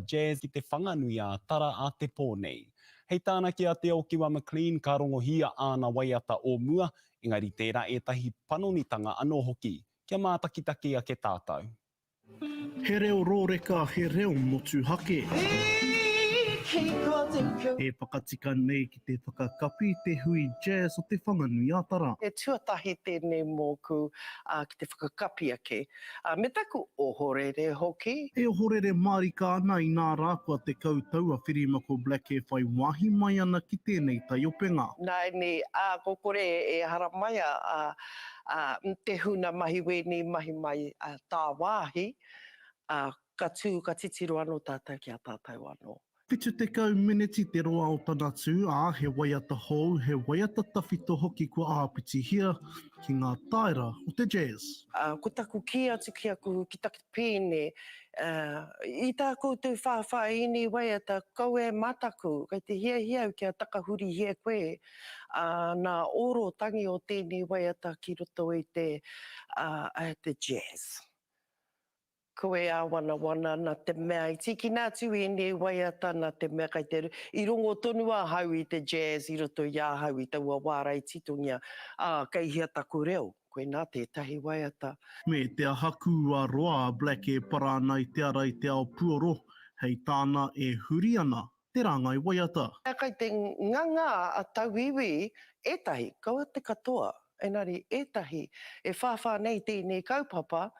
jazz ki te whanganui a tara a te pōnei. Hei tāna ki a te o Kiwa McLean ka rongohia ana waiata o mua, engari tērā etahi panonitanga anō hoki, kia mātakitaki a ke tātou. He reo rōreka, he reo motu hake. E whakatika nei ki te whakakapi te hui jazz o te whanganui ātara. E tuatahi tēnei mōku ki te whakakapi ake. Me taku ohorere hoki. E ohorere mārika ana i nā rā kua te koutou a Whirimako Black e whai wāhi mai ana ki tēnei tai openga. Nai ni kokore e haramaia te huna mahi weni mahi mai tā wāhi. Ka tū, ka titiro anō tātou ki a tātou anō. Whitu te kau miniti te roa o tana tū, he waiata hou, he waiata tawhito hoki kua āpiti hia ki ngā taira o te jazz. Ko taku ki atu ki aku ki taku pēne, i tā koutou whawhaini waiata, kau e mataku, kei te hia kia takahuri hia koe, nā oro tangi o tēnei waiata ki roto i te jazz. Koe a wana na te mea, i tiki nā tu e nei waiata na te mea kai te i rongo tonu a hau i te jazz, i roto i a hau i taua wāra i titongia, kei hia taku reo, koe nā tētahi waiata. Me te haku a roa Black e parāna i te ara i te ao puoro, hei tāna e huri ana, te rāngai waiata. Kai te nganga a tau iwi, etahi, kaua te katoa, engari etahi, e whawha nei tēnei kaupapa,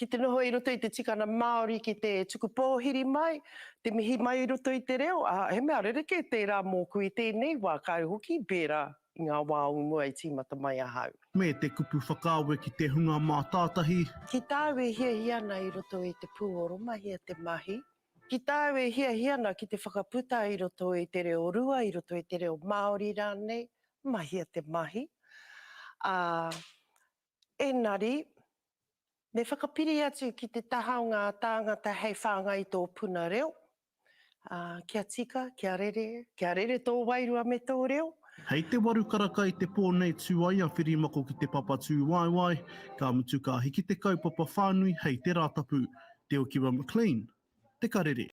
ki te noho i roto i te tikana Māori ki te tuku pōhiri mai, te mihi mai i roto i te reo, he mea rereke tērā mōku i tēnei wā kai hoki pērā i ngā wā umua i tīmata mai a hau. Me te kupu whakaawe ki te hunga mā tātahi. Ki tāwe hia ana i roto i te puoro mahi a te mahi. Ki tāwe hia ana ki te whakaputa i roto i te reo rua, i roto i te reo Māori rānei, mahi a te mahi. Engari, me whakapiri atu ki te taha o ngā tāngata hei whāngai tō puna reo. Kia tika, kia rere tō wairua me tō reo. Hei te waru karaka i te pōnei tūai a Whirimako ki te papa tū waiwai, ka mutu ka hiki te kaupapa whānui hei te rātapu, te o Kiwa McLean, te karere.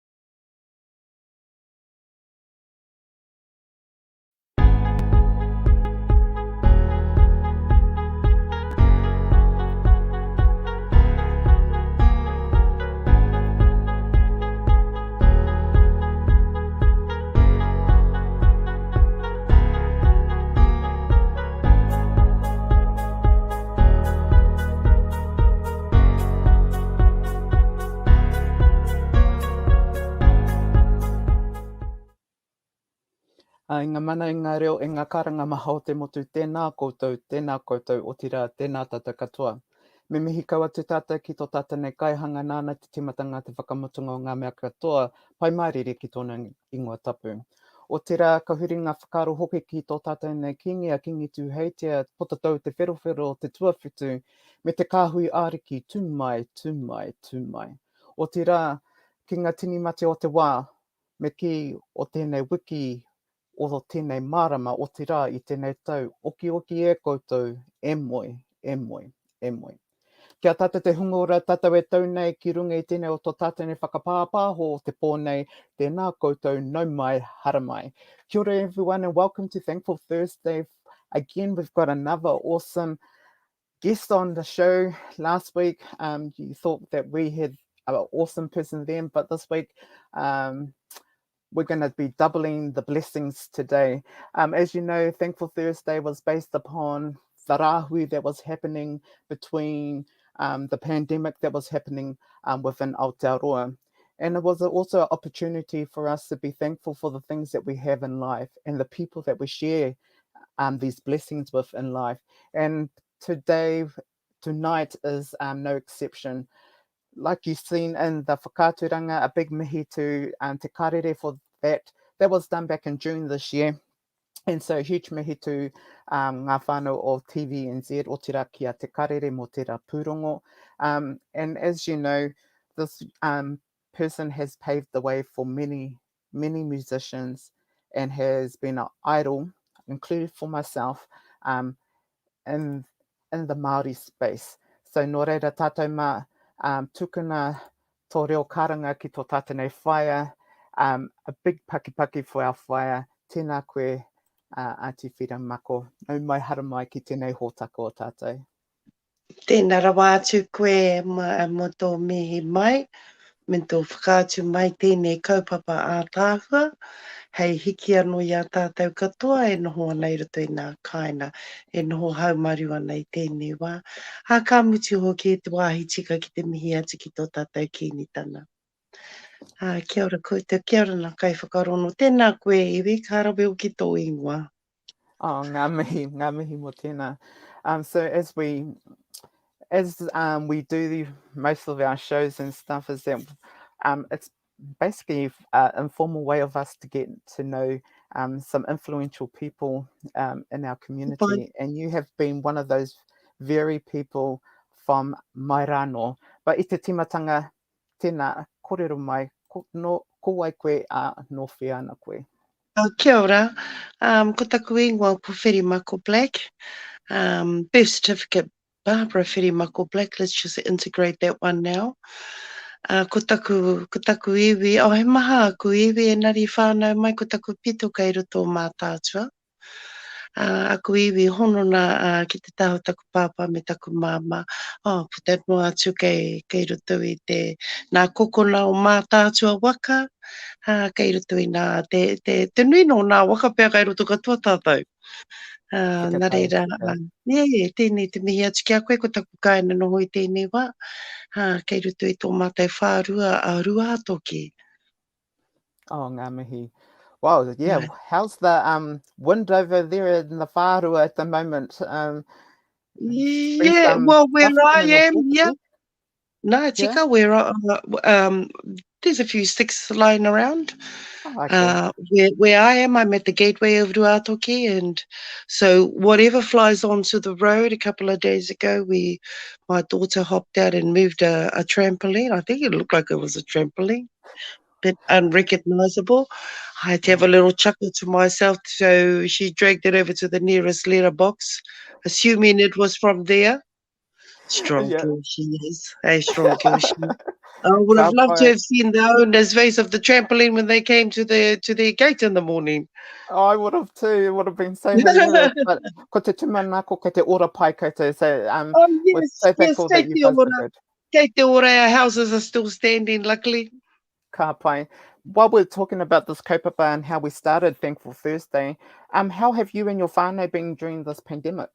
I ngā mana i ngā reo e ngā karanga maha o te motu, tēnā koutou, o tira, tēnā tātou katoa. Me mihi kaua tu tātou ki tō tātou nei kaihanga nāna te timatanga te whakamutunga o ngā mea katoa, pai māriri ki tōna ingoa tapu. O tira, ka huri ngā whakaro hoki ki tō tātou nei kingi a kingi tū heitea, potatau te wherowhero, te tuawhitu, me te kāhui āriki, tūmai. O tira, ki ngā tini mate o te wā, me ki o tēnei wiki, o tēnei marama o te rā i tēnei tau, oki e koutou, e moi. Kia tātou te hungora, tātou e tau nei ki runga i tēnei o tō tātou nei whakapāpāho o te pōnei, tēnā koutou, nau mai, hara mai. Kia ora everyone and welcome to Thankful Thursday. Again, we've got another awesome guest on the show. Last week, you thought that we had an awesome person then, but this week, we're going to be doubling the blessings today. As you know, Thankful Thursday was based upon the rāhui that was happening between the pandemic that was happening within Aotearoa. And it was also an opportunity for us to be thankful for the things that we have in life and the people that we share these blessings with in life. And tonight is no exception. Like you've seen in the whakāturanga, a big mihi to te karere for that. That was done back in June this year. And so huge mihi to ngā whānau o TVNZ, o tira kia te karere mo tira pūrongo. And as you know, this person has paved the way for many musicians and has been an idol, included for myself, in the Māori space. So nō reira tātou mā, tukuna tō reo karanga ki tō tātene whaia, a big paki for our whaia, tēnā koe, Auntie Whirimako, nau mai hara mai ki tēnei hōtaka o tātou. Tēnā rawa atu koe mo tō mihi mai, me tō whakaatu mai tēnei kaupapa a tāhua, hei hiki anō i a tātou katoa, e noho anei roto i nā kaina, e noho haumariwa nei tēnei wā. Ha ka muti hoki e te wāhi tika ki te mihi atu ki tō tātou kīnitana. Kia ora koutou, kia ora nā kai whakarono. Tēnā koe iwi, ka rawe o ki tō ingoa. Oh, ngā mihi mo tēnā. So as we do most of our shows and stuff, is that it's basically an informal way of us to get to know some influential people in our community. And you have been one of those very people from mai rāno. But I te timatanga tēnā, korero mai, ko wai koe no whiana koe. Kia ora. Ko taku ingoa ko Whirimako Black. Birth certificate, Barbara Whirimako Black. Let's just integrate that one now. Ko taku iwi, he maha aku iwi e nari whānau mai, ko taku pito kei roto mā tātua. Aku iwi hono na ki te taho taku pāpā me taku māma. Puta no atu kei roto i te nā kokona o mā tātua waka. Kei roto i nā te nui no nā waka pēr kei roto katoa tātou. Nā reira, tēnei te mihi atu kia koe, ko taku kaina noho i tēnei wā. Kei roto i tō mātai whārua a rua atoki. Oh, ngā mihi. Wow, yeah. How's the wind over there in the whārua at the moment? Well, where I am, no, tika, where there's a few sticks lying around. Where I am, I'm at the gateway of Ruatoki, and so whatever flies onto the road. A couple of days ago, my daughter hopped out and moved a trampoline. I think it looked like it was a trampoline, but unrecognizable. I had to have a little chuckle to myself, so she dragged it over to the nearest litter box, assuming it was from there. Strong girl she is. A strong girl she is. I would have loved to have seen the owner's face of the trampoline when they came to their gate in the morning. Oh, I would have too. It would have been so hilarious. But ko te tumanako, ko te ora pai koutou. So we're so thankful that you guys are good. Kei te ora, our houses are still standing, luckily. Ka pai. While we're talking about this kaupapa and how we started Thankful Thursday, how have you and your whānau been during this pandemic?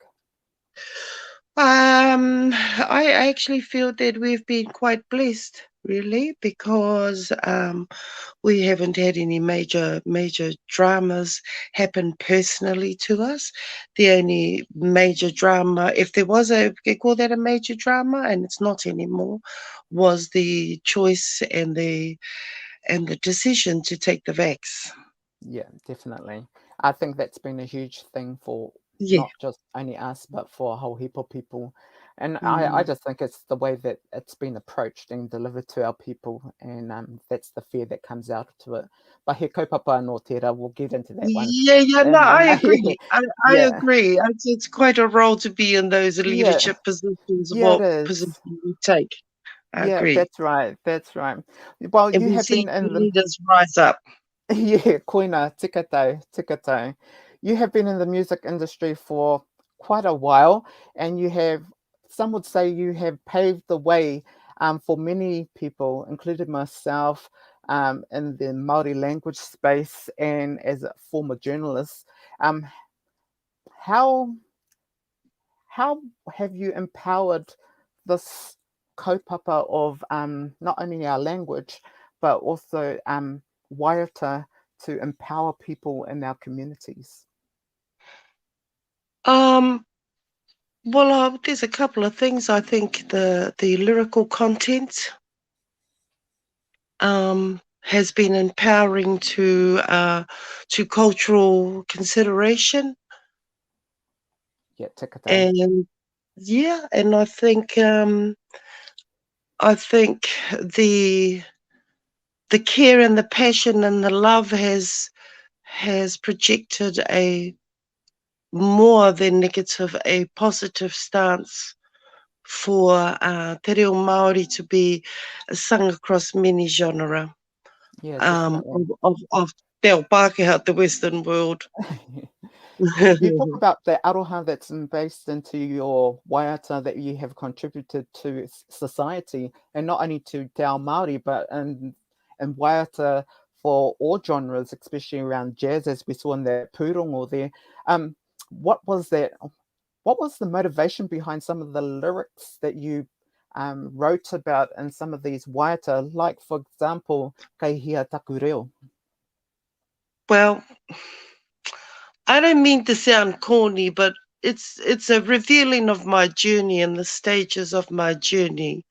I actually feel that we've been quite blessed, really, because we haven't had any major dramas happen personally to us. The only major drama, if there was we could call that a major drama, and it's not anymore, was the choice and the decision to take the vax. Yeah, definitely. I think that's been a huge thing for not just only us, but for a whole heap of people. And I just think it's the way that it's been approached and delivered to our people, and that's the fear that comes out to it. But he kaupapa anō tērā, we'll get into that one. I agree. I agree. It's quite a role to be in those leadership positions, what position you take. I agree. That's right. Well, and you have been in the leaders rise up. Yeah, koina, tika tau. You have been in the music industry for quite a while, and you have, some would say you have paved the way for many people, including myself, in the Māori language space and as a former journalist. How have you empowered this kaupapa of not only our language, but also waiata to empower people in our communities? Well, there's a couple of things. I think the lyrical content has been empowering to cultural consideration. Yeah, tika tau. And I think the care and the passion and the love has projected a more than negative, a positive stance for te reo Māori to be sung across many genera Yeah, definitely. of te ao Pākehā, the Western world. You talk about the aroha that's based into your waiata that you have contributed to society, and not only to te ao Māori, but in waiata for all genres, especially around jazz, as we saw in the pūrongo there. What was that? What was the motivation behind some of the lyrics that you wrote about in some of these waiata, like, for example, Kei hia taku reo? Well, I don't mean to sound corny, but it's a revealing of my journey and the stages of my journey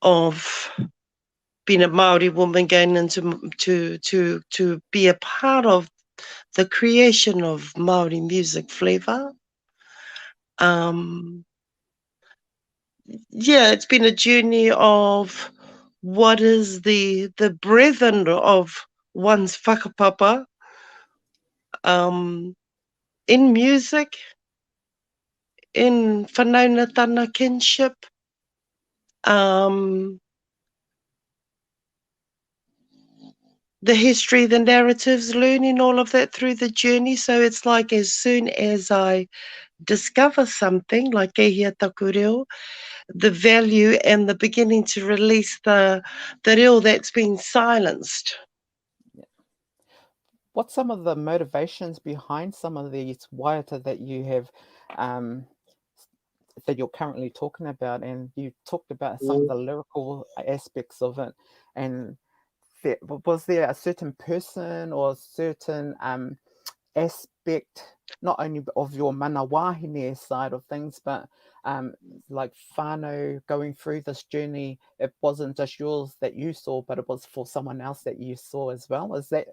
of being a Māori woman going into to be a part of the creation of Māori music flavour. Yeah, it's been a journey of what is the brethren of one's whakapapa in music, in whanaunatana kinship, the history, the narratives, learning all of that through the journey. So it's like as soon as I discover something like Kehia Taku Reo, the value and the beginning to release the reo that's been silenced. What's some of the motivations behind some of these waiata that you have, that you're currently talking about? And you talked about some of the lyrical aspects of it. And was there a certain person or a certain aspect, not only of your mana wahine side of things, but like whānau going through this journey, it wasn't just yours that you saw, but it was for someone else that you saw as well? Is that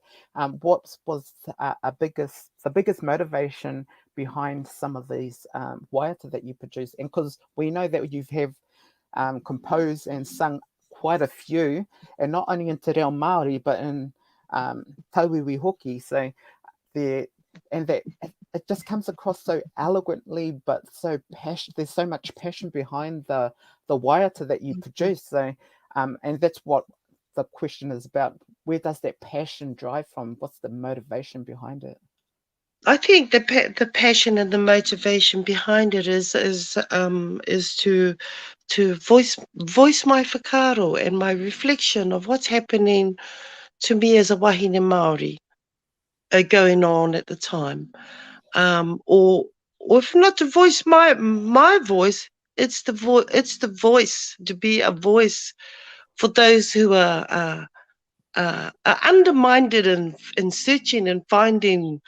what was the biggest motivation behind some of these waiata that you produce? And because we know that you have composed and sung quite a few, and not only in te reo Māori, but in tauiwi hoki. So that it just comes across so eloquently, but so there's so much passion behind the waiata that you produce. So and that's what the question is about. Where does that passion drive from? What's the motivation behind it? I think the passion and the motivation behind it is to voice my whakaaro and my reflection of what's happening to me as a wahine Māori going on at the time, or if not to voice my voice, it's the voice, to be a voice for those who are undermined in searching and finding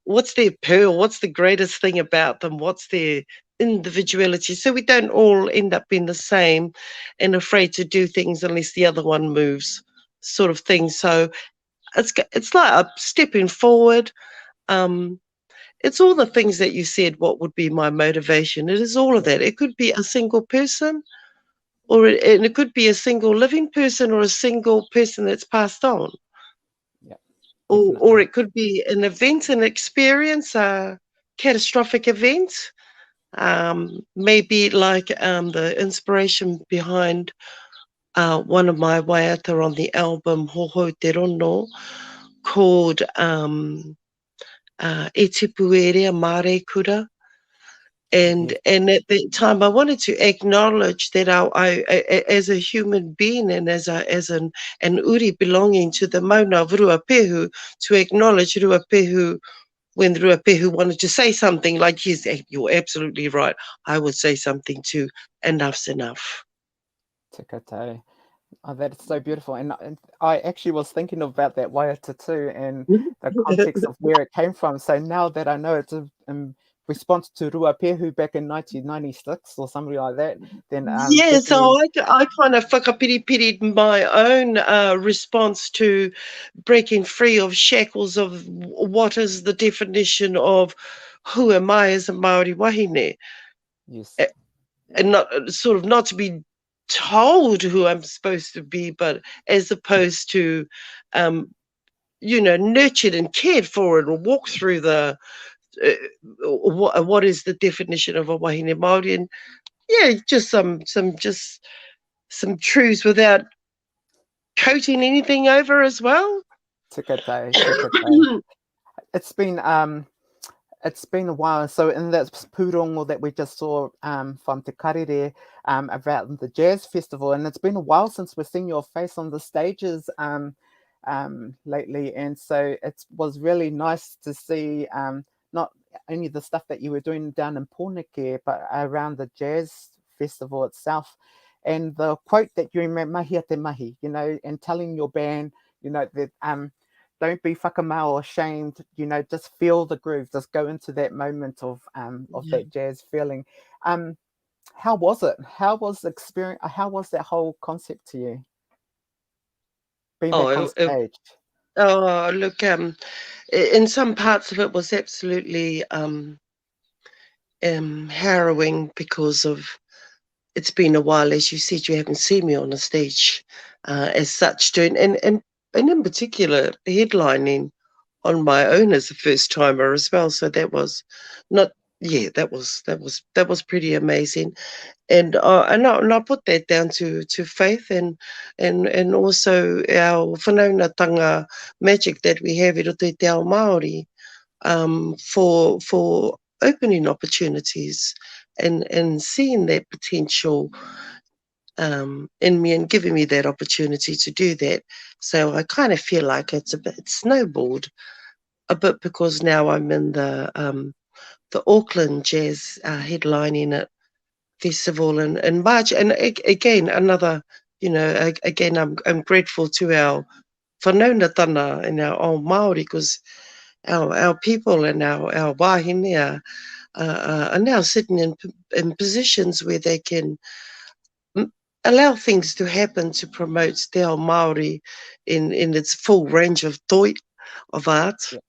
what's their pearl, what's the greatest thing about them, what's their individuality, so we don't all end up being the same and afraid to do things unless the other one moves, sort of thing. So it's like a stepping forward. It's all the things that you said, what would be my motivation. It is all of that. It could be a single person, and it could be a single living person or a single person that's passed on. Yeah, or it could be an event, an experience, a catastrophic event. Maybe like the inspiration behind one of my waiata on the album Hoho Te Rono, called E Tipu Ere Mare Kura. And at that time, I wanted to acknowledge that I as a human being and as an uri belonging to the mauna of Ruapehu, to acknowledge Ruapehu when Ruapehu wanted to say something like, yes, you're absolutely right, I would say something too, enough's enough. Te katai. Oh, that is so beautiful. And I actually was thinking about that waiata too, and the context of where it came from. So now that I know it's in response to Ruapehu back in 1996 or something like that, then yeah, so definitely... I kind of whakapiripiri'd my own response to breaking free of shackles of what is the definition of who am I as a Māori wahine. Yes. And not to be told who I'm supposed to be, but as opposed to, nurtured and cared for and walk through the what is the definition of a wahine Māori. And just some truths without coating anything over as well. Te kate. It's been a while. So in that pūrongo that we just saw from Te Karere about the jazz festival, and it's been a while since we've seen your face on the stages lately, and so it was really nice to see not only the stuff that you were doing down in Pōneke, but around the jazz festival itself. And the quote that you remember, mahi a te mahi, you know, and telling your band, you know, that don't be whakamau or ashamed, you know, just feel the groove, just go into that moment of that jazz feeling. How was it? How was the experience? How was that whole concept to you? Being back on stage. Look, in some parts of it was absolutely harrowing because of it's been a while. As you said, you haven't seen me on a stage as such doing, and in particular headlining on my own as a first timer as well. So that was that was pretty amazing. And I put that down to faith and also our whanaungatanga magic that we have i roto i te ao Māori for opening opportunities and seeing that potential in me and giving me that opportunity to do that. So I kind of feel like it's a bit snowballed a bit because now I'm in the Auckland Jazz headlining it festival in March, and again another, you know, again I'm grateful to our whanaungatanga and our old Māori because our people and our wāhine are now sitting in positions where they can allow things to happen to promote te ao Māori in its full range of toi of art. Yeah,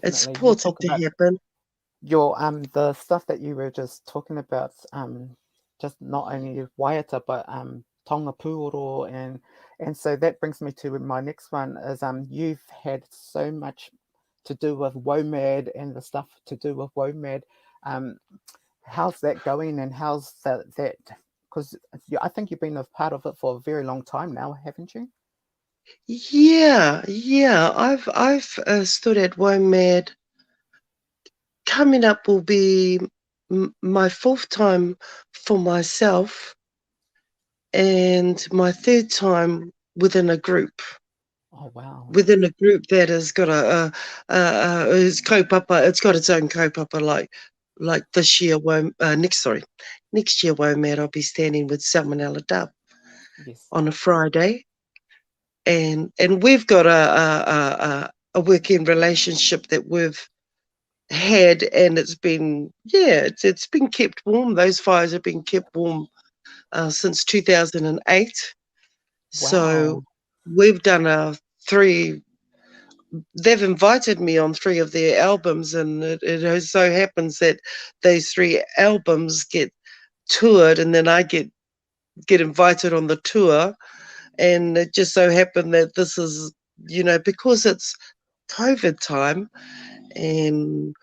it's definitely. important to happen. Your the stuff that you were just talking about, just not only waiata but tonga puoro, and so that brings me to my next one is you've had so much to do with WOMAD and the stuff to do with WOMAD. How's that going, and how's that because I think you've been a part of it for a very long time now, haven't you? Yeah, I've stood at WOMAD. Coming up will be my fourth time for myself and my third time within a group. Oh wow! Within a group that has got is kaupapa. It's got its own kaupapa. Like this year, next year WOMAD, I'll be standing with Salmonella Dub on a Friday, and we've got a working relationship that we've had, and it's been it's been kept warm. Those fires have been kept warm since 2008. Wow. So we've done they've invited me on 3 of their albums, and it so happens that those 3 albums get toured, and then I get invited on the tour, and it just so happened that this is, you know, because it's COVID time, and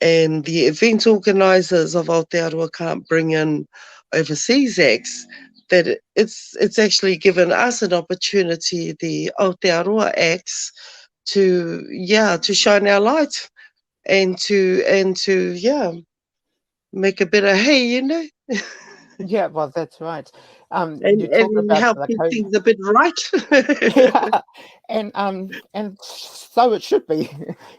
the event organisers of Aotearoa can't bring in overseas acts, that it's actually given us an opportunity, the Aotearoa acts, to shine our light and to make a better hay, you know. Yeah, well, that's right. And You talk about help the keep COVID. things a bit right. Yeah, and so it should be.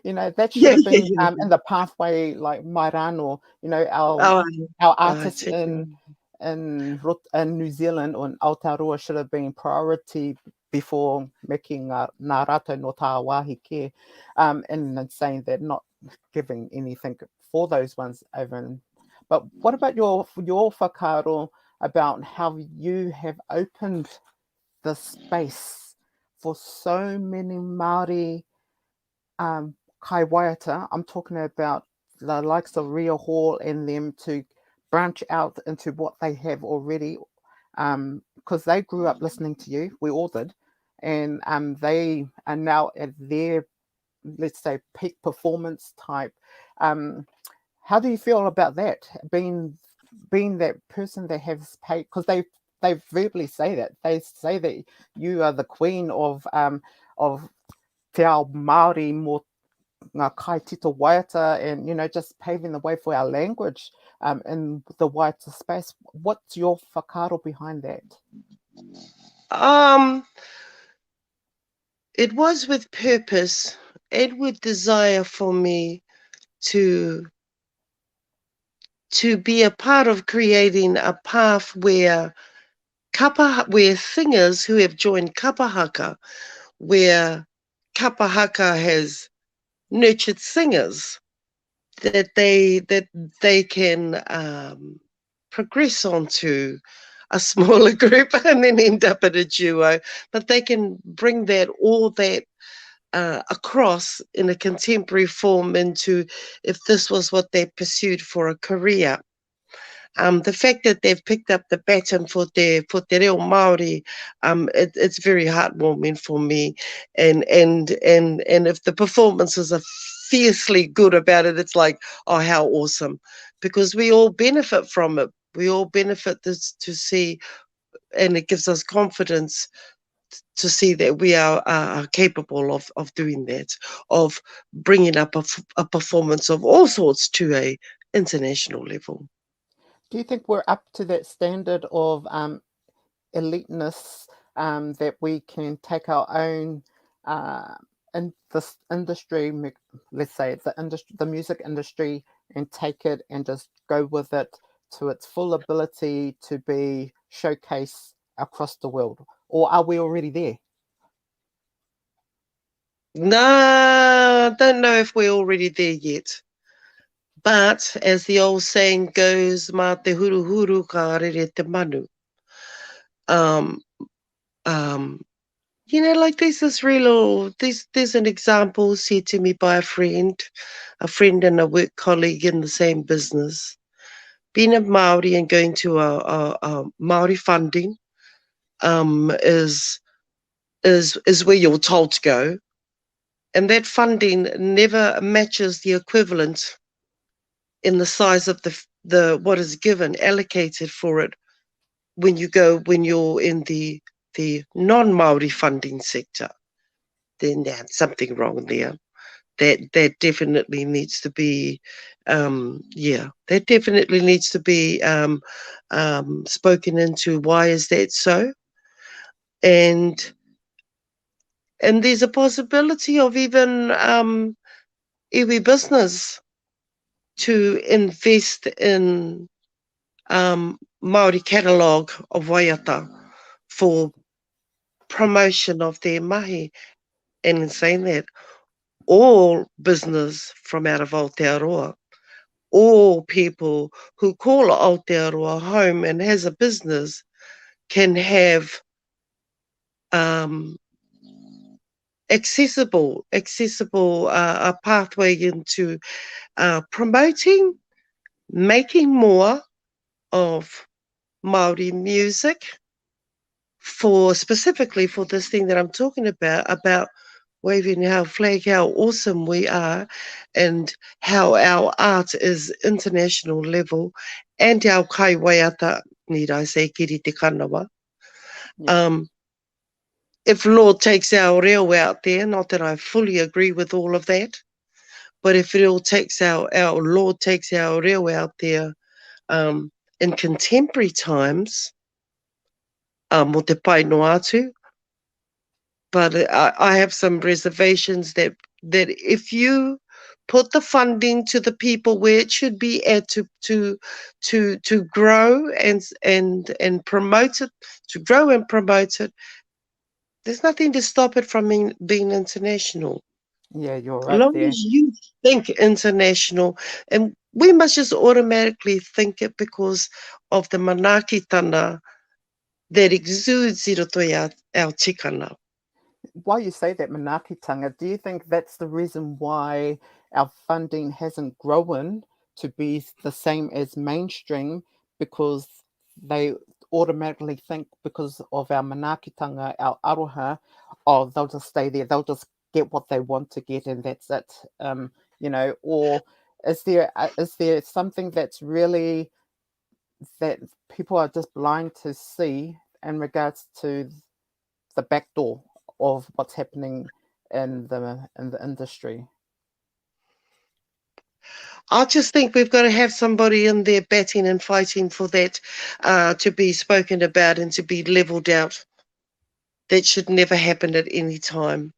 You know, that should have been in the pathway, like Mairano. You know, our artists in New Zealand or in Aotearoa should have been priority before making ngā rātou no tā wāhi ke, and saying they're not giving anything for those ones over. But what about your whakaaro about how you have opened the space for so many Māori kai waiata? I'm talking about the likes of Ria Hall and them to branch out into what they have already, because they grew up listening to you. We all did. And they are now at their, let's say, peak performance type. How do you feel about that? Being being that person that has paid, because they verbally say that. They say that you are the queen of te ao Māori mo ngā kai tito waiata, and, you know, just paving the way for our language in the waiata space. What's your whakaaro behind that? It was with purpose and with desire for me to be a part of creating a path where singers who have joined kapahaka, where kapahaka has nurtured singers, that they can progress onto a smaller group and then end up at a duo, but they can bring all that across in a contemporary form into, if this was what they pursued for a career. The fact that they've picked up the baton for te reo Māori, it's very heartwarming for me. And if the performances are fiercely good about it, it's like, oh, how awesome. Because we all benefit from it. We all benefit to see, and it gives us confidence to see that we are capable of doing that, of bringing up a performance of all sorts to a international level. Do you think we're up to that standard of eliteness that we can take our own in this industry, let's say the music industry, and take it and just go with it to its full ability to be showcased across the world? Or are we already there? Nah, don't know if we're already there yet. But as the old saying goes, mā te huru huru ka rere te manu. You know, like there's this there's an example said to me by a friend and a work colleague in the same business. Being a Māori and going to a Māori funding is where you're told to go. And that funding never matches the equivalent in the size of the what is given, allocated for it when you're in the non-Māori funding sector. Then there's something wrong there. That definitely needs to be that definitely needs to be spoken into. Why is that so? And there's a possibility of even iwi business to invest in Māori catalogue of waiata for promotion of their mahi. And in saying that, all business from out of Aotearoa, all people who call Aotearoa home and has a business can have accessible a pathway into promoting, making more of Māori music specifically for this thing that I'm talking about waving our flag, how awesome we are, and how our art is international level, and our kai waiata, need I say, kiri te kanawa. Yeah. If Lord takes our reo out there, not that I fully agree with all of that, but if it all takes our Lord takes our reo out there in contemporary times, mo te pai no atu, but I have some reservations that if you put the funding to the people where it should be at to grow and promote it, to grow and promote it, there's nothing to stop it from being international. Yeah, you're right. As long as you think international, and we must just automatically think it because of the manaakitanga that exudes i roto i our tikanga. While you say that, manaakitanga, do you think that's the reason why our funding hasn't grown to be the same as mainstream? Because they automatically think, because of our manaakitanga, our aroha, oh, they'll just stay there, they'll just get what they want to get, and that's it. You know, or is there something that's really that people are just blind to see in regards to the back door of what's happening in the industry? I just think we've got to have somebody in there batting and fighting for that to be spoken about and to be levelled out. That should never happen at any time.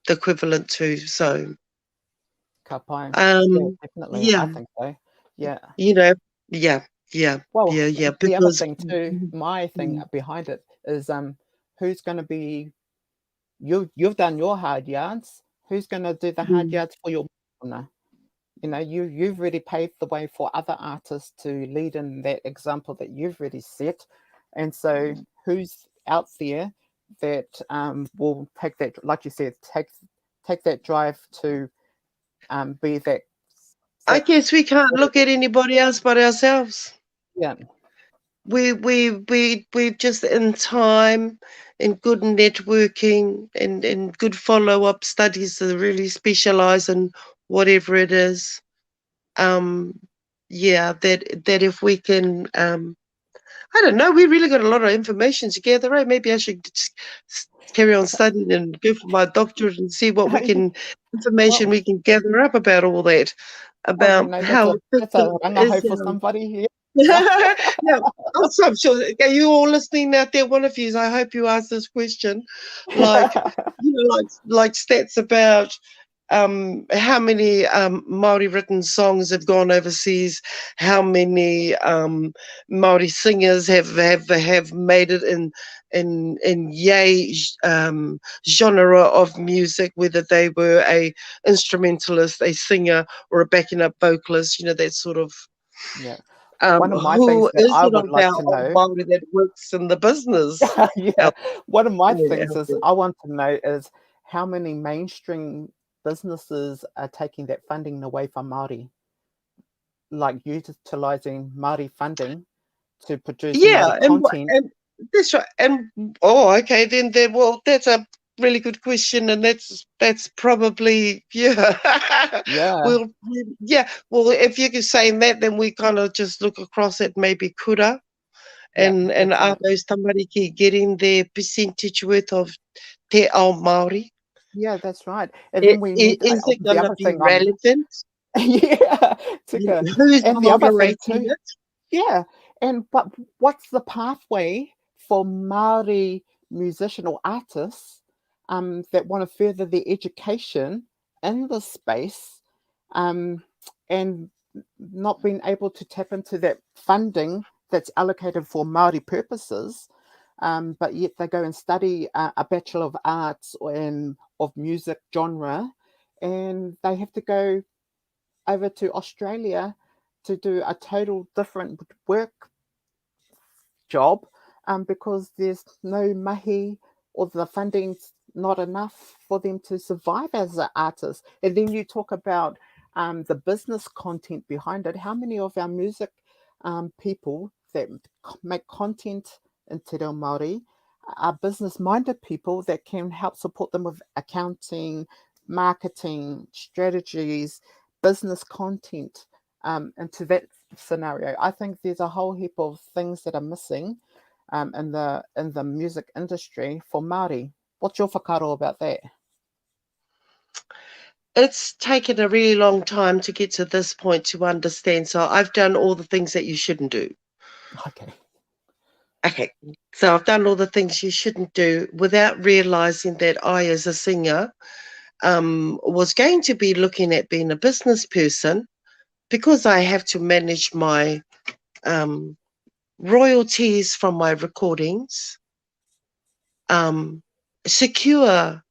The equivalent to so. Ka pai. Yeah, Um, definitely. I yeah, think so. Yeah. you know, yeah, yeah, Well, yeah, yeah. the other Because thing too, my thing behind it is who's going to be you've done your hard yards. Who's going to do the hard yards for your mana? You know, you've really paved the way for other artists to lead in that example that you've really set. And so who's out there that will take that, like you said, take that drive to be that, I guess we can't look at anybody else but ourselves. yeah. We're just in time and good networking and good follow-up studies to really specialize in whatever it is. Yeah, that if we can, I don't know, we really got a lot of information together, right? Maybe I should just carry on studying and go for my doctorate and see what information we can gather up about all that, Well, you about know, how that's a effective rangaho is for somebody here. yeah, I'm sure. Are you all listening out there? One of you, I hope you ask this question, like like stats about how many Māori written songs have gone overseas, how many Māori singers have made it in yay genre of music, whether they were a instrumentalist, a singer, or a backing up vocalist. You know, that sort of. Yeah. One of my things Who that is I it would of like our to old know, Māori that works in the business? yeah, one of my things Out is there? I want to know is how many mainstream businesses are taking that funding away from Māori, like utilizing Māori funding to produce Māori Yeah, content. and that's right. And okay, then there. Well, that's a really good question, and that's probably yeah. Yeah, Yeah. Well, if you're saying that, then we kind of just look across at maybe kura, yeah, and that's are right. those tamariki getting their percentage worth of te ao Māori? Yeah, that's right. And then we need Is it the going to other be thing on. relevant? Yeah, Tika. Who's And the other thing moderating too. it? Yeah, and but what's the pathway for Māori musician or artists that want to further their education in this space um, and not being able to tap into that funding that's allocated for Māori purposes, but yet they go and study a Bachelor of Arts of music genre, and they have to go over to Australia to do a total different work job because there's no mahi or the funding's not enough for them to survive as an artist. And then you talk about the business content behind it. How many of our music people that make content in Te Reo Māori are business-minded people that can help support them with accounting, marketing, strategies, business content into that scenario? I think there's a whole heap of things that are missing in the music industry for Māori. What's your whakaro about that? It's taken a really long time to get to this point to understand. So I've done all the things that you shouldn't do. Okay. Okay. So I've done all the things you shouldn't do without realizing that I, as a singer, was going to be looking at being a business person because I have to manage my royalties from my recordings, secure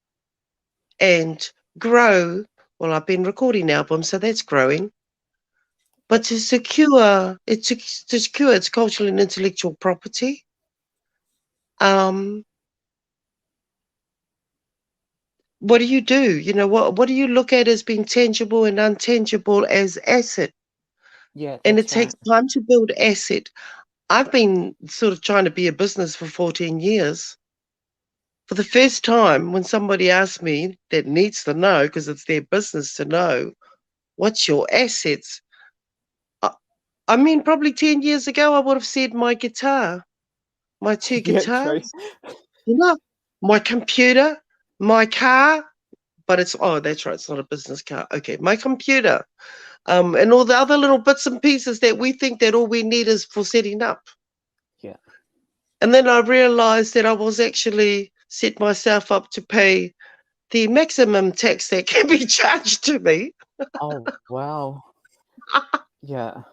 and grow. Well, I've been recording albums, so that's growing. But to secure its cultural and intellectual property, what do you do? You know, what do you look at as being tangible and untangible as asset? Yeah, And it that's right. takes time to build asset. I've been sort of trying to be a business for 14 years. For the first time, when somebody asks me that needs to know, because it's their business to know, what's your assets? I mean, probably 10 years ago, I would have said my guitar, my 2 Yeah, true. guitars, you know, my computer, my car, but it's, oh, that's right, it's not a business car. Okay, my computer, and all the other little bits and pieces that we think that all we need is for setting up. Yeah. And then I realized that I was actually set myself up to pay the maximum tax that can be charged to me. Oh, wow. Yeah.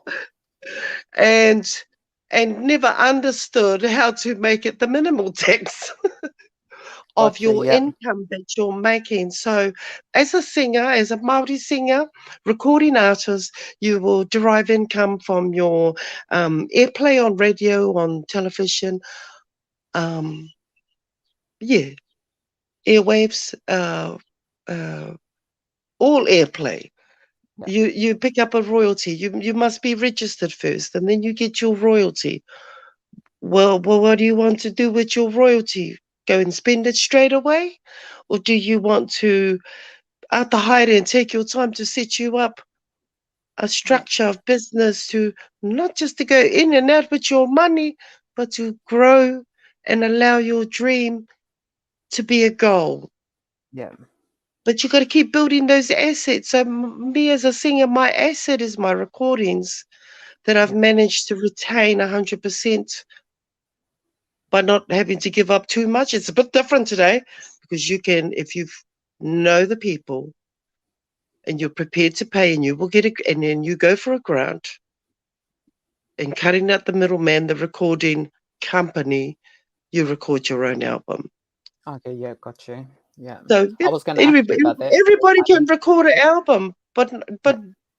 and never understood how to make it the minimal tax of Gotcha. your Yeah. income that you're making. So as a singer, as a Māori singer, recording artist, you will derive income from your airplay on radio, on television, yeah, airwaves, all airplay. Yeah. You pick up a royalty. You must be registered first, and then you get your royalty. Well, what do you want to do with your royalty? Go and spend it straight away? Or do you want to out the haere and take your time to set you up a Yeah. structure of business to not just to go in and out with your money, but to grow and allow your dream to be a goal. Yeah. But you got to keep building those assets. So me as a singer, my asset is my recordings that I've Yeah. managed to retain 100%. By not having to give up too much. It's a bit different today because you can, if you know the people and you're prepared to pay and you will get it, and then you go for a grant and cutting out the middleman, the recording company, you record your own album. Okay. Yeah. Got you. Yeah. So I was going to ask you about that. everybody can Um, record an album, but yeah.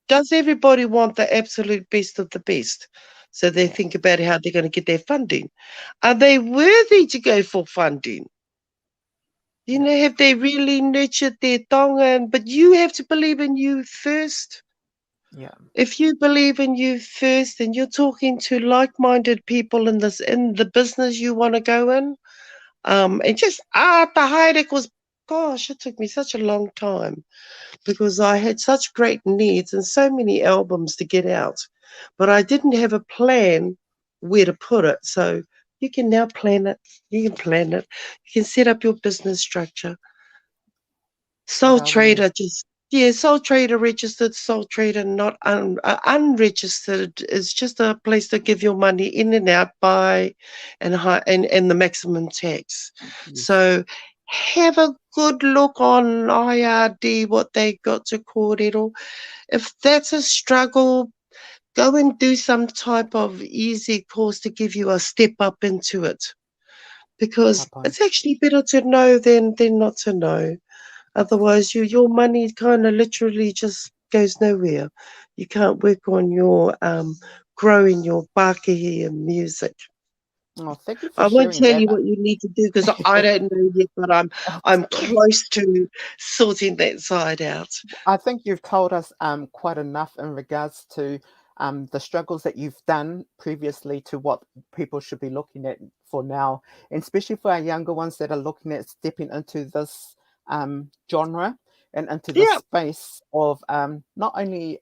does everybody want the absolute best of the best? So they Yeah. think about how they're going to get their funding. Are they worthy to go for funding? You Yeah. know, have they really nurtured their tonga? But you have to believe in you first. Yeah. If you believe in you first, and you're talking to like-minded people in the business you want to go in, and just the haere was, gosh, it took me such a long time because I had such great needs and so many albums to get out, but I didn't have a plan where to put it. So you can now plan it. You can plan it. You can set up your business structure. Sole Rawe. trader, just yeah, sole trader registered, sole trader not unregistered is just a place to give your money in and out by and the maximum tax. Yes. So have a good look on IRD what they got to Korero. If that's a struggle, go and do some type of easy course to give you a step up into it. Because Kapai. it's actually better to know than not to know. Otherwise, your money kind of literally just goes nowhere. You can't work on your growing your Pākehī and music. Oh, thank you for I won't sharing tell that. you what you need to do because I don't know yet, but I'm close to sorting that side out. I think you've told us quite enough in regards to the struggles that you've done previously to what people should be looking at for now, and especially for our younger ones that are looking at stepping into this genre and into the Yeah, space of not only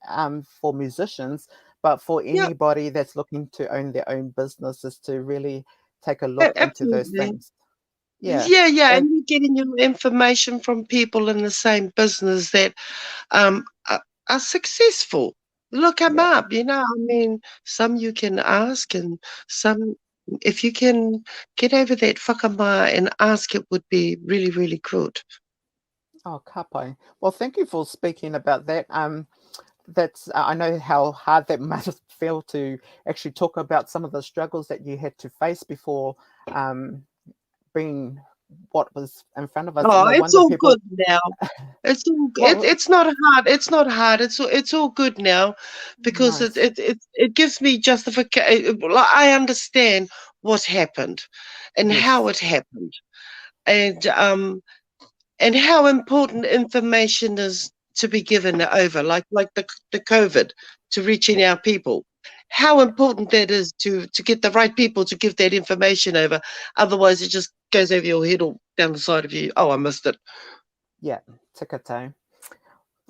for musicians, but for yeah, anybody that's looking to own their own businesses to really take a look into those absolutely. things. Yeah. Yeah, yeah, And and you're getting your information from people in the same business that um, are, are successful. Look them yeah. up, you know. I mean, some you can ask, and some, if you can get over that whakama and ask, it would be really, really good. Oh, kapai. Well, thank you for speaking about that. That's I know how hard that must feel to actually talk about some of the struggles that you had to face before um, being what was in front of us. Oh, No it's wonder all people. good now. Well, It's not hard. It's not hard. It's all good now, because nice. it gives me justification. Like, I understand what happened, and how Yes. it happened, and and how important information is to be given over, like the COVID, to reaching Yeah. our people. How important that is to get the right people to give that information over. Otherwise, it just goes over your head or down the side of you. Oh, I missed it. Yeah. Tikato.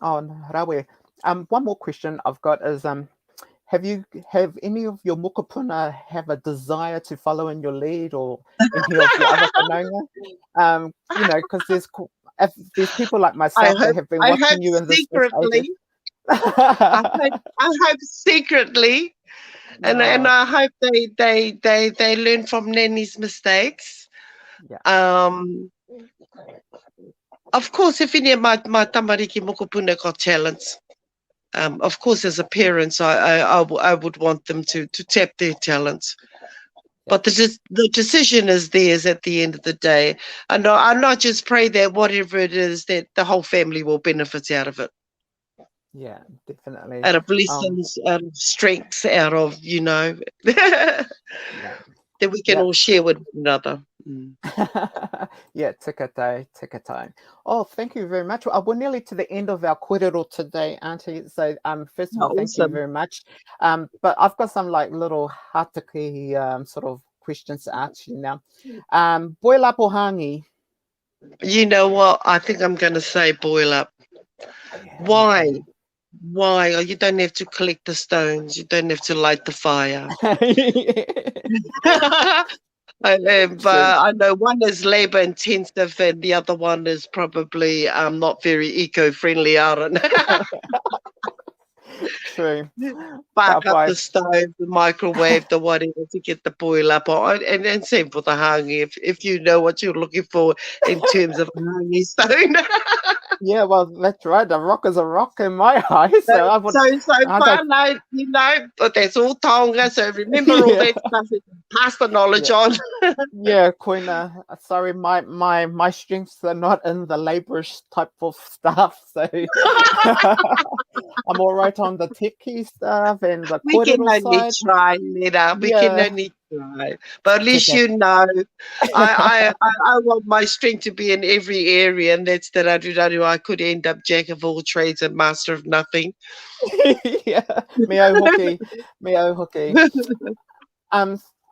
Oh, Rawe. One more question I've got is have any of your mokopuna have a desire to follow in your lead, or any of your other whanaunga? You know, because there's people like myself that have been watching you in this secretly. I hope secretly, and I hope they learn from Nanny's mistakes. Yeah. Of course, if any of my tamariki mokopuna got talents, of course, as a parent, I would want them to tap their talents. But the decision is theirs at the end of the day. And I just pray that whatever it is, that the whole family will benefit out of it. Yeah, definitely. Out of blessings, out of strengths, out of, you know, that we can all share with one another. Yeah, tikatai. Oh, thank you very much. We're nearly to the end of our korero today, Auntie. So first of all, thank you very much. But I've got some like little hataki sort of questions to ask you now. Boil up or hangi? You know what? I think I'm going to say boil up. Yeah, Why? okay. Why? Oh, you don't have to collect the stones. You don't have to light the fire. But I know one is labor intensive and the other one is probably not very eco-friendly. I don't know. True. Spark up the stove, the microwave, the whatever to get the boil up. And same for the hangi, if you know what you're looking for in terms of hangi stone. Yeah, well, that's right. A rock is a rock in my eyes. So I would. Whānau, you know, but that's all Tonga. So remember all that stuff. Pass the knowledge on. Yeah, Koina. Sorry, my strengths are not in the laborious type of stuff. So I'm all right on the techie stuff and the we can only side. try, Nina. We can only try. But at least you know, I want my strength to be in every area, and that's that I could end up jack of all trades and master of nothing. Yeah, me hoki.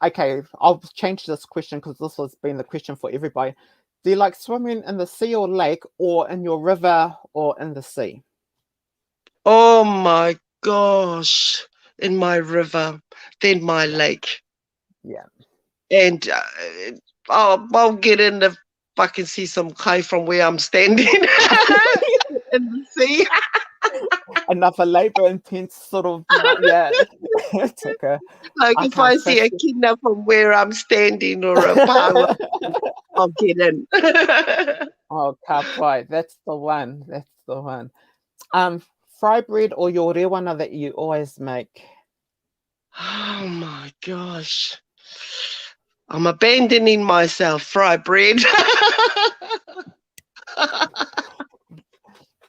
Okay, I'll change this question because this has been the question for everybody. Do you like swimming in the sea or lake, or in your river, or in the sea? Oh my gosh, in my river, then my lake. Yeah. And I'll get in if I can see some kai from where I'm standing in the sea. Another labor intense sort of, yeah. It's okay. Like if I see a kina from where I'm standing or a pāua, I'll get in. Oh, kapai, that's the one. That's the one. Fry bread or your rewana that you always make? Oh my gosh. I'm abandoning myself. Fry bread.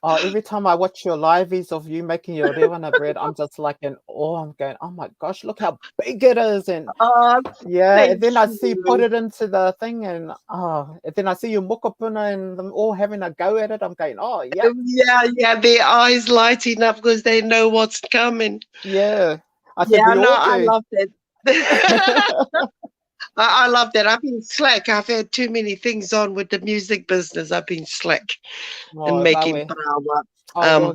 Oh, every time I watch your liveys of you making your rewana bread, I'm just like in awe. I'm going, oh my gosh, look how big it is. And and then I see you put it into the thing, and then I see you mokopuna and them all having a go at it. I'm going, oh yeah. Yeah, their eyes lighting up because they know what's coming. Yeah. I love that. I love that. I've been slack. I've had too many things on with the music business. I've been slack and making power.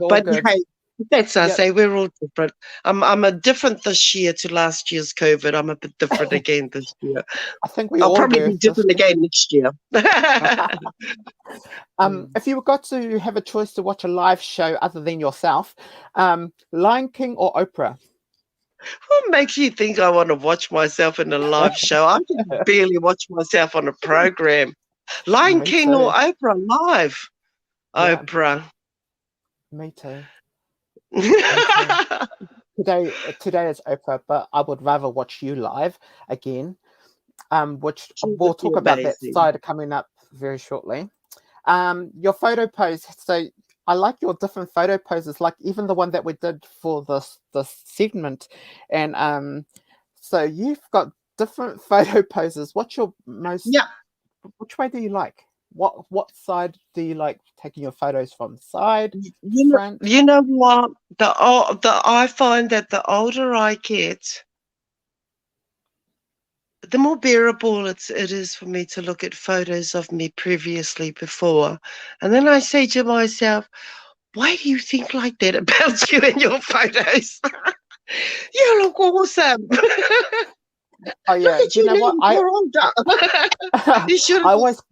But hey, that's us. Hey, we're all different. I'm a different this year to last year's COVID. I'm a bit different again this year. I think I'll probably be different again next year. If you got to have a choice to watch a live show other than yourself, Lion King or Oprah? What makes you think I want to watch myself in a live show? I can barely watch myself on a program. Lion King or Oprah live? Yeah. Oprah. Me too. Today is Oprah, but I would rather watch you live again, which we'll talk about that side coming up very shortly. Your photo pose. So I like your different photo poses, like even the one that we did for this segment. And so you've got different photo poses. What's your most? Yeah. Which way do you like? What side do you like taking your photos from? Side, front? You know what? I find that the older I get, the more bearable it is for me to look at photos of me previously before. And then I say to myself, why do you think like that about you in your photos? You look awesome. Oh Look yeah, at you you know what? now, you're older. I You should have always just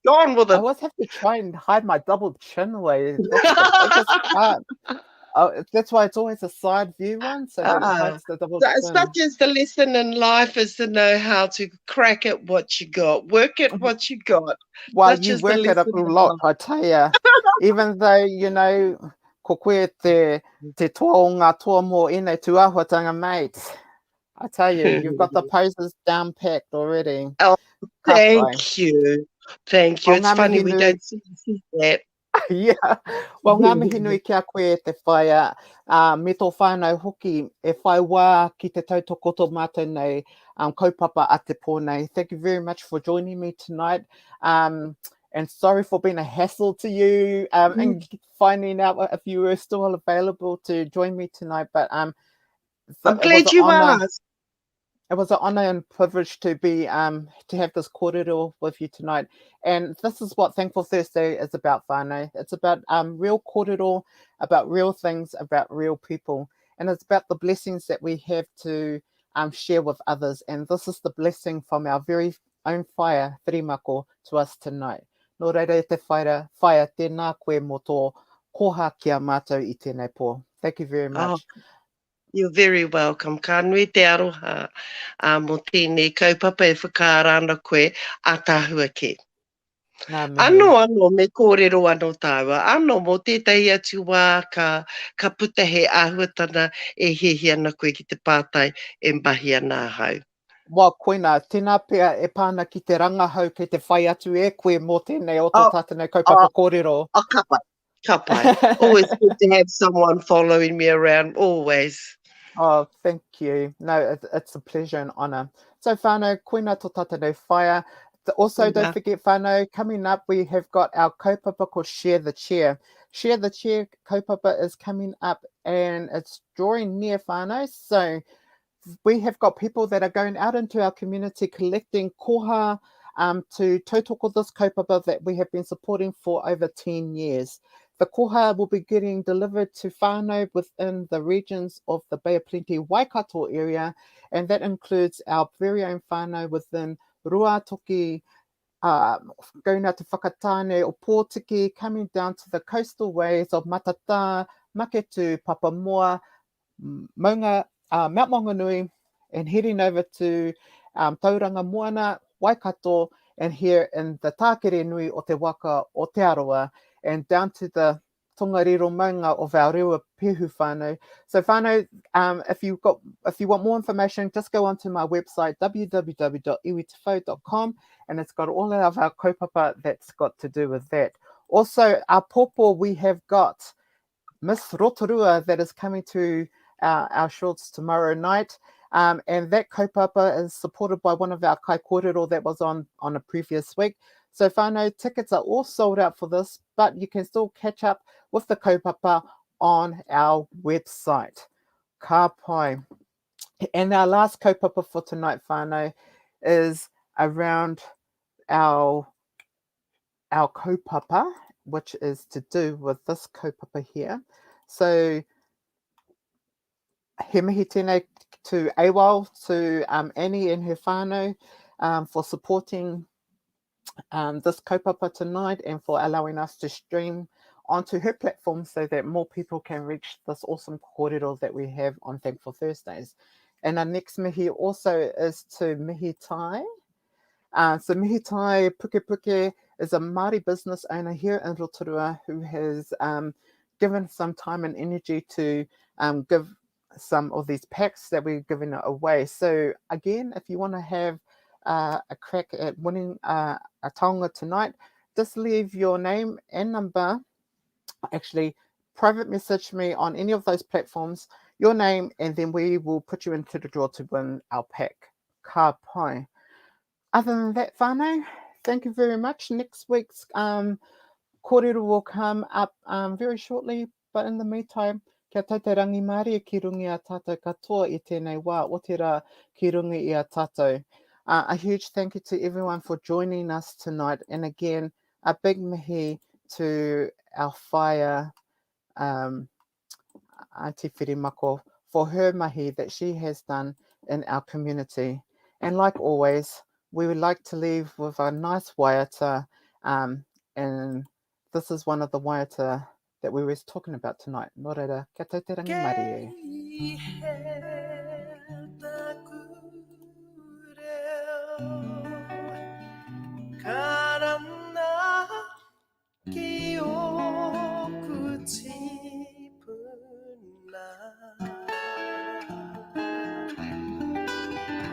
gone with I it. always have to try and hide my double chin away. That's the biggest part. Oh, that's why it's always a side view one, so that it Ah, hides the double such chin. is the lesson in life, is to know how to crack at what you got, work at what you got. Well, Such you is the work at a lesson in lot, life. I tell you. Even though, you know, ko koe te toa o ngā toa mō ine tu āhuatanga, mate. I tell you, you've got the poses down packed already. Oh, Ka pai. thank you. Thank you. Well, It's ngā funny mihi we nui, don't see that. yeah. Well, ngā mihi nui kia koe te whaia. Me tō whānau hoki, e whai wā ki te tautoko tō mātou nei, kaupapa a te pōnei. Thank you very much for joining me tonight. And sorry for being a hassle to you and finding out if you were still available to join me tonight. But I'm it was glad an you honour. asked. It was an honour and privilege to be to have this korero with you tonight. And this is what Thankful Thursday is about, whānau. It's about real korero, about real things, about real people. And it's about the blessings that we have to share with others. And this is the blessing from our very own whare, Whirimako, to us tonight. Nō reira te whaia, tēnā koe mō tō koha kia mātou I tēnei pō. Thank you very much. Oh, you're very welcome. Ka nui te aroha mō tēnei kaupapa e whakārana koe a tāhua ke. Ngā mihi. Ano me kōrero anō tāua. Ano mō tētahi atu wā ka puta he āhuatana e hehi ana koe ki te pātai e mahi ana hau. Wā koina, tēnā pia e pāna ki te rangahau kei te whai atu e koe mō tēnei o tō tātanei kaupapa kōrero. Oh, ka pai. Ka pai. Always good to have someone following me around, always. Oh, thank you. No, it's a pleasure and honour. So whānau, koina tō tātanei whaia. Also, don't forget, whānau, coming up, we have got our kaupapa called Share the Chair. Share the Chair kaupapa is coming up and it's drawing near, whānau. So we have got people that are going out into our community collecting koha to tautoko this kaupapa that we have been supporting for over 10 years. The koha will be getting delivered to whānau within the regions of the Bay of Plenty Waikato area, and that includes our very own whānau within Ruatoki, going out to Whakatane or Pōtiki, coming down to the coastal ways of Matata, Maketu, Papamoa, Mount Maunganui, and heading over to Tauranga Moana, Waikato, and here in the Tākere Nui o te Waka o Te Aroa, and down to the tongariro maunga of our rewa pehu whānau. So whānau, if you want more information, just go onto my website, www.iwitewhau.com, and it's got all of our kaupapa that's got to do with that. Also, our popo, we have got Miss Rotorua that is coming to our shorts tomorrow night. And that kaupapa is supported by one of our kai kōrero that was on a previous week. So whānau, tickets are all sold out for this, but you can still catch up with the kaupapa on our website. Ka pai. And our last kaupapa for tonight, whānau, is around our kaupapa, which is to do with this kaupapa here. So he mihi tēnei to AWOL, to Annie and her whānau for supporting this kaupapa tonight and for allowing us to stream onto her platform so that more people can reach this awesome kōrero that we have on Thankful Thursdays. And our next mihi also is to Mihi Tai. So Mihi Tai Puke Puke is a Māori business owner here in Rotorua who has given some time and energy to give some of these packs that we're giving away. So again, if you want to have a crack at winning a taonga tonight, just leave your name and number. Actually, private message me on any of those platforms, your name, and then we will put you into the draw to win our pack. Ka pai. Other than that, whānau, thank you very much. Next week's kōrero will come up very shortly, but in the meantime, kia taute rangi Māori ki rungi a tātou katoa I tēnei wā o te rā ki rungi I a tātou. A huge thank you to everyone for joining us tonight. And again, a big mihi to our whaia, Auntie Whirimako, for her mahi that she has done in our community. And like always, we would like to leave with a nice waiata, and this is one of the waiata that we were talking about tonight. Nō reira, kia tau te rangi mari Karana ki oku tipuna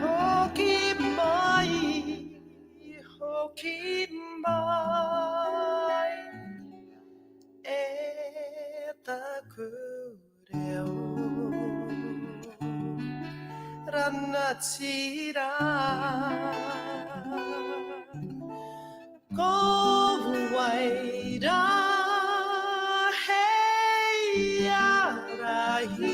Hoki mai e taku reo Rana tira Go waira hei arahia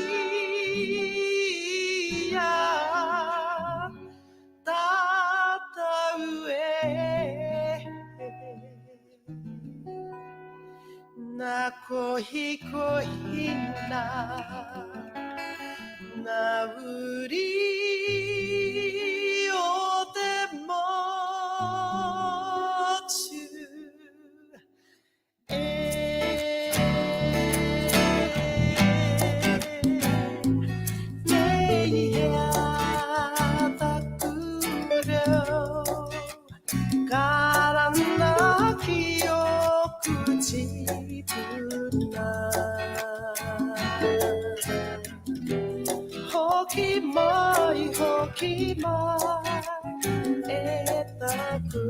tatau na kohina na uri o te motu Hoki mai e taku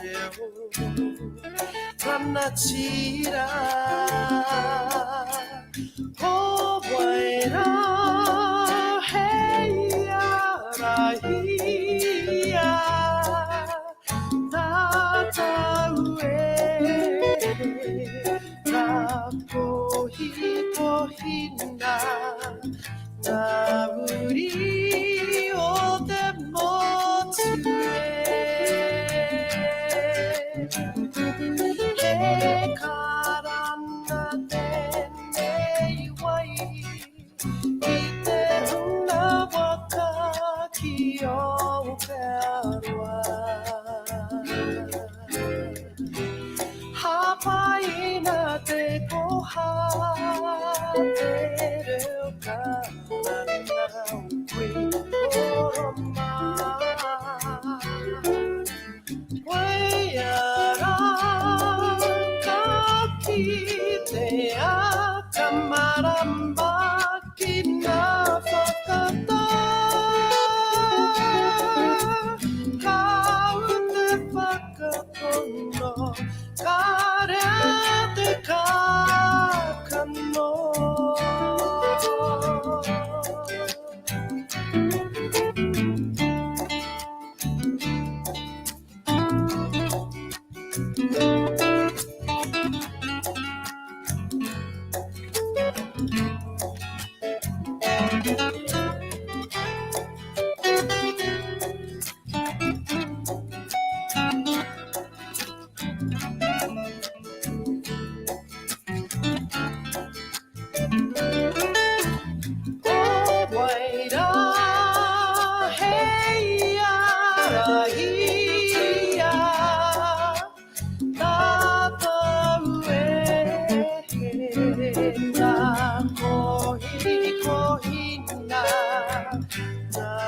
reo Rana tira Ho waira hei arahia Tatau Ka kohi kohina Na uri o te motu He karana tēnei wai I te huna waka ki o Whānau Hapaina te koha te reo kanana ui oroma Waiara ka ki te akamaramba ki nā whakata Kau te whakapono ka rea te kakano Na